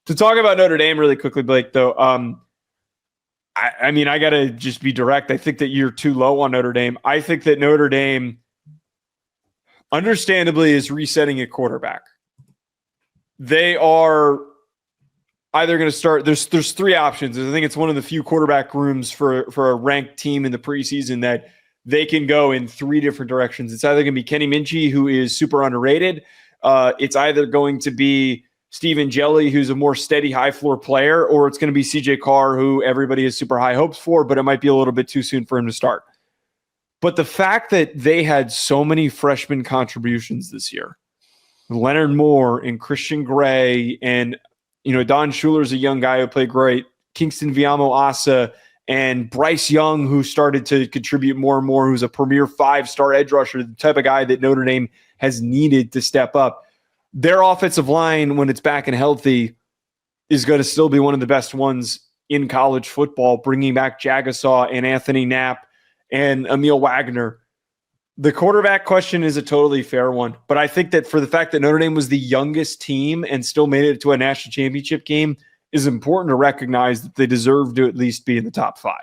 To talk about Notre Dame really quickly, Blake, though, I mean, I got to just be direct. I think that you're too low on Notre Dame. I think that Notre Dame, understandably, is resetting at quarterback. They are either going to start. There's three options. I think it's one of the few quarterback rooms for a ranked team in the preseason that they can go in three different directions. It's either going to be Kenny Minchie, who is super underrated. It's either going to be Stephen Jelly, who's a more steady, high-floor player, or it's going to be CJ Carr, who everybody has super high hopes for, but it might be a little bit too soon for him to start. But the fact that they had so many freshman contributions this year, Leonard Moore and Christian Gray, and Don Schuler's a young guy who played great, Kingston Viamo-Asa, and Bryce Young, who started to contribute more and more, who's a premier 5-star edge rusher, the type of guy that Notre Dame has needed to step up. Their offensive line, when it's back and healthy, is going to still be one of the best ones in college football, bringing back Jagasaw and Anthony Knapp and Emil Wagner. The quarterback question is a totally fair one, but I think that for the fact that Notre Dame was the youngest team and still made it to a national championship game is important to recognize that they deserve to at least be in the top 5.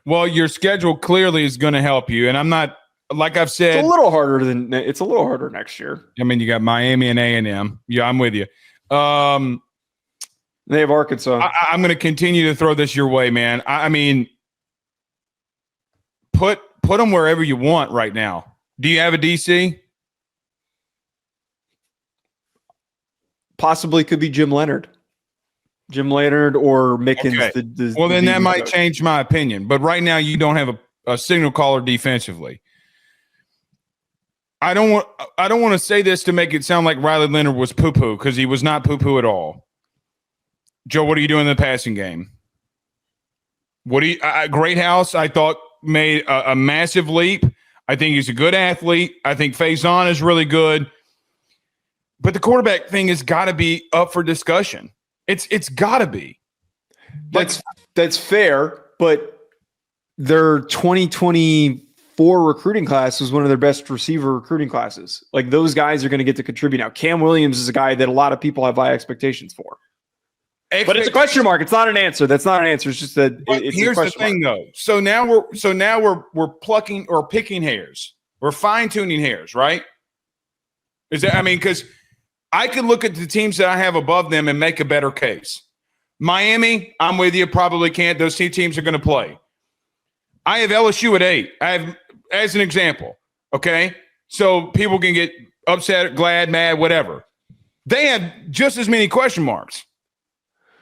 Well, your schedule clearly is going to help you, and I'm not, like I've said, it's a little harder next year. I mean, you got Miami and A&M. Yeah, I'm with you. They have Arkansas. I'm going to continue to throw this your way, man. I mean, put them wherever you want right now. Do you have a DC? Possibly could be Jim Leonard or Mickens. Okay. Well, then that might change my opinion. But right now, you don't have a signal caller defensively. I don't want to say this to make it sound like Riley Leonard was poo-poo, because he was not poo-poo at all. Joe, what are you doing in the passing game? Greathouse, I thought, made a massive leap. I think he's a good athlete. I think Faison is really good. But the quarterback thing has got to be up for discussion. It's got to be. That's fair, but their 2024 recruiting class was one of their best receiver recruiting classes. Like, those guys are going to get to contribute now. Cam Williams is a guy that a lot of people have high expectations for. But it's a question mark. It's not an answer. That's not an answer. It's just that it's here's a the thing, though. So now we're plucking or picking hairs. We're fine-tuning hairs, right? Because I could look at the teams that I have above them and make a better case. Miami, I'm with you, probably can't. Those two teams are going to play. I have LSU at 8. I have, as an example, okay? So people can get upset, glad, mad, whatever. They have just as many question marks.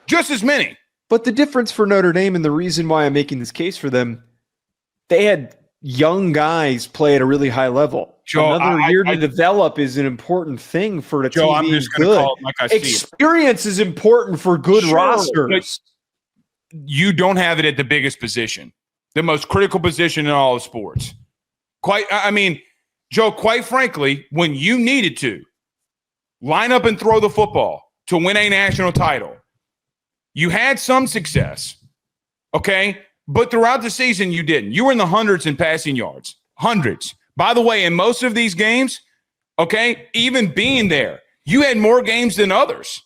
Just as many. But the difference for Notre Dame, and the reason why I'm making this case for them, they had young guys play at a really high level. Joe, another year to develop is an important thing for the team. I'm just going to call it like I see it. Experience is important for good rosters. You don't have it at the biggest position, the most critical position in all of sports. Joe, quite frankly, when you needed to line up and throw the football to win a national title, you had some success, okay? But throughout the season, you didn't. You were in the hundreds in passing yards. Hundreds. By the way, in most of these games, okay, even being there, you had more games than others.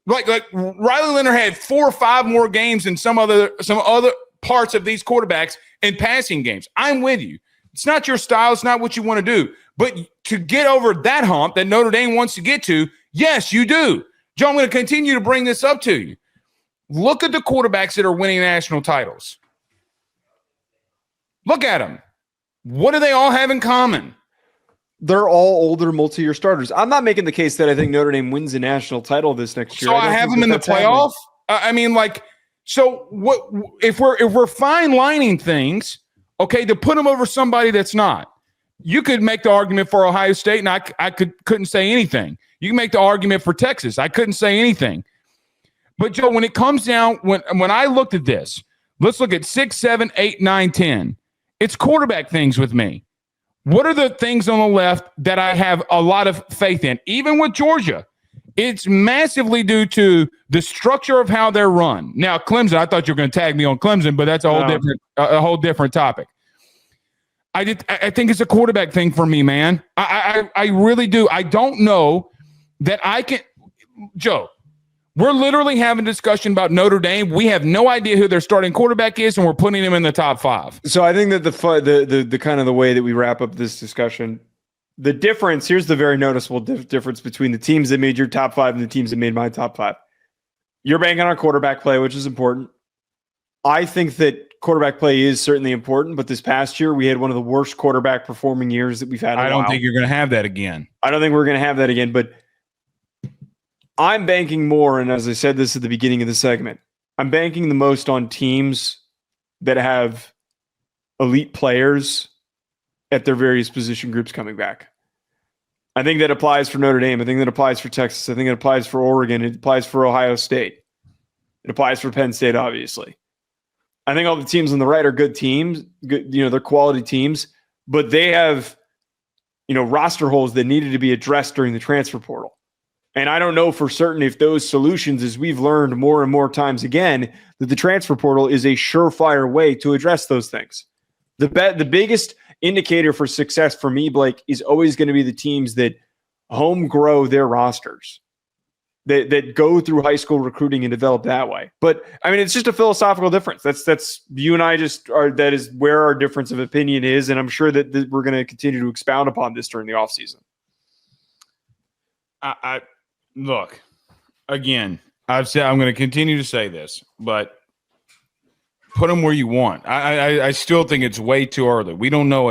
Like Riley Leonard had 4 or 5 more games than some other parts of these quarterbacks in passing games. I'm with you. It's not your style. It's not what you want to do. But to get over that hump that Notre Dame wants to get to, yes, you do. Joe, I'm going to continue to bring this up to you. Look at the quarterbacks that are winning national titles. Look at them. What do they all have in common? They're all older multi-year starters. I'm not making the case that I think Notre Dame wins a national title this next year. So I have them in the playoff? So what if we're fine lining things, okay, to put them over somebody that's not? You could make the argument for Ohio State, and I couldn't say anything. You can make the argument for Texas. I couldn't say anything. But, Joe, when it comes down, when I looked at this, let's look at 6, 7, 8, 9, 10. It's quarterback things with me. What are the things on the left that I have a lot of faith in? Even with Georgia, it's massively due to the structure of how they're run. Now, Clemson, I thought you were going to tag me on Clemson, but that's a whole different topic. I think it's a quarterback thing for me, man. I really do. I don't know that I can – Joe, We're literally having a discussion about Notre Dame. We have no idea who their starting quarterback is, and we're putting him in the top 5. So I think that the kind of the way that we wrap up this discussion, the difference, here's the very noticeable difference between the teams that made your top 5 and the teams that made my top 5. You're banking on quarterback play, which is important. I think that quarterback play is certainly important, but this past year we had one of the worst quarterback performing years that we've had in a while. I don't think you're going to have that again. I don't think we're going to have that again, but I'm banking more, and as I said this at the beginning of the segment, I'm banking the most on teams that have elite players at their various position groups coming back. I think that applies for Notre Dame. I think that applies for Texas. I think it applies for Oregon. It applies for Ohio State. It applies for Penn State, obviously. I think all the teams on the right are good teams. Good, they're quality teams, but they have, roster holes that needed to be addressed during the transfer portal. And I don't know for certain if those solutions, as we've learned more and more times again, that the transfer portal is a surefire way to address those things. The biggest indicator for success for me, Blake, is always going to be the teams that home grow their rosters, that go through high school recruiting and develop that way. But I mean, it's just a philosophical difference. That's you and I that is where our difference of opinion is. And I'm sure that we're going to continue to expound upon this during the offseason. I look, again, I've said I'm going to continue to say this, but put them where you want. I still think it's way too early. We don't know enough.